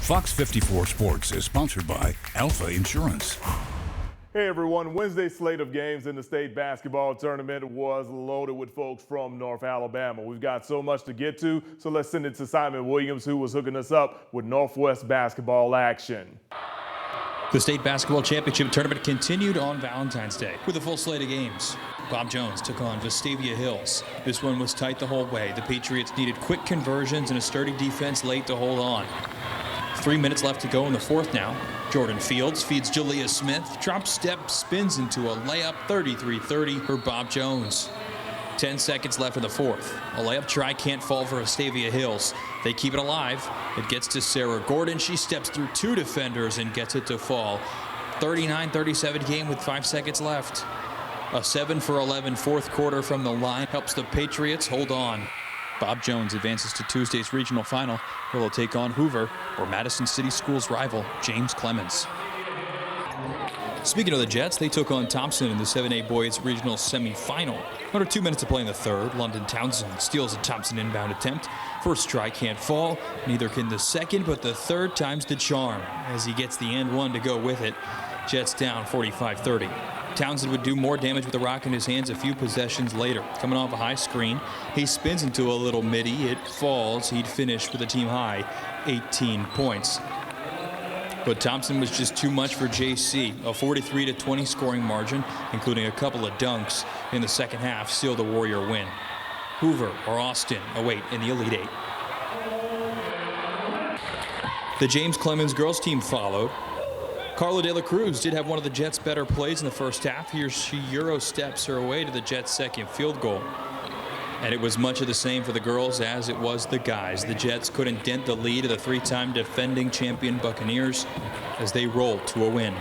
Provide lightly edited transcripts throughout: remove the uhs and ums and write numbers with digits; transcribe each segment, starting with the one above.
Fox 54 Sports is sponsored by Alpha Insurance. Hey everyone, Wednesday's slate of games in the state basketball tournament was loaded with folks from North Alabama. We've got so much to get to, so let's send it to Simon Williams, who was hooking us up with Northwest basketball action. The state basketball championship tournament continued on Valentine's Day with a full slate of games. Bob Jones took on Vestavia Hills. This one was tight the whole way. The Patriots needed quick conversions and a sturdy defense late to hold on. 3 minutes left to go in the fourth now. Jordan Fields feeds Jalea Smith. Drop step spins into a layup, 33-30 for Bob Jones. 10 seconds left in the fourth. A layup try can't fall for Vestavia Hills. They keep it alive. It gets to Sarah Gordon. She steps through two defenders and gets it to fall. 39-37 game with 5 seconds left. A 7 for 11 fourth quarter from the line helps the Patriots hold on. Bob Jones advances to Tuesday's regional final, where they'll take on Hoover or Madison City Schools' rival, James Clemens. Speaking of the Jets, they took on Thompson in the 7A boys regional semifinal. Under 2 minutes to play in the third, London Townsend steals a Thompson inbound attempt. First try can't fall, neither can the second, but the third time's the charm as he gets the and one to go with it. Jets down 45-30. Townsend would do more damage with the rock in his hands a few possessions later. Coming off a high screen, he spins into a little midi. It falls. He'd finish with a team high 18 points. But Thompson was just too much for JC. A 43-20 scoring margin, including a couple of dunks in the second half, sealed the Warrior win. Hoover or Austin await in the Elite Eight. The James Clemens girls team followed. Carla De La Cruz did have one of the Jets' better plays in the first half. Here she Euro steps her way to the Jets' second field goal. And it was much of the same for the girls as it was the guys. The Jets couldn't dent the lead of the three-time defending champion Buccaneers as they rolled to a win.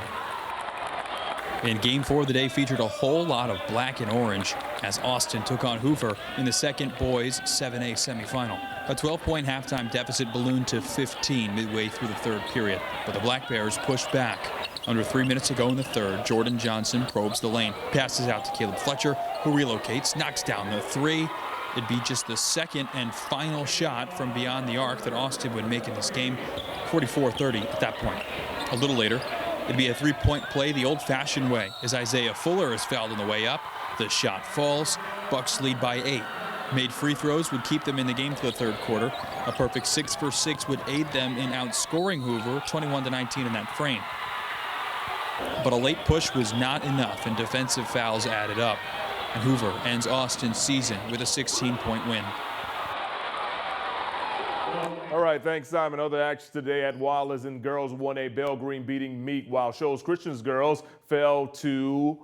And Game 4 of the day featured a whole lot of black and orange as Austin took on Hoover in the second boys 7A semifinal. A 12-point halftime deficit ballooned to 15 midway through the third period, but the Black Bears pushed back. Under 3 minutes to go in the third, Jordan Johnson probes the lane, passes out to Caleb Fletcher, who relocates, knocks down the three. It'd be just the second and final shot from beyond the arc that Austin would make in this game, 44-30 at that point. A little later, it'd be a three-point play the old-fashioned way as Isaiah Fuller is fouled on the way up. The shot falls. Bucks lead by 8. Made free throws would keep them in the game for the third quarter. A perfect 6 for 6 would aid them in outscoring Hoover 21-19 in that frame. But a late push was not enough, and defensive fouls added up. And Hoover ends Austin's season with a 16-point win. All right, thanks, Simon. Other action today at Wallace and girls 1A Bell Green beating Meek, while Shoals Christian's girls fell to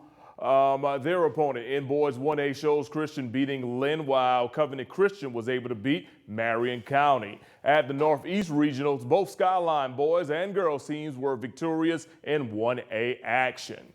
their opponent. In boys 1A, Shoals Christian beating Lynn, while Covenant Christian was able to beat Marion County. At the Northeast Regionals, both Skyline boys and girls teams were victorious in 1A action.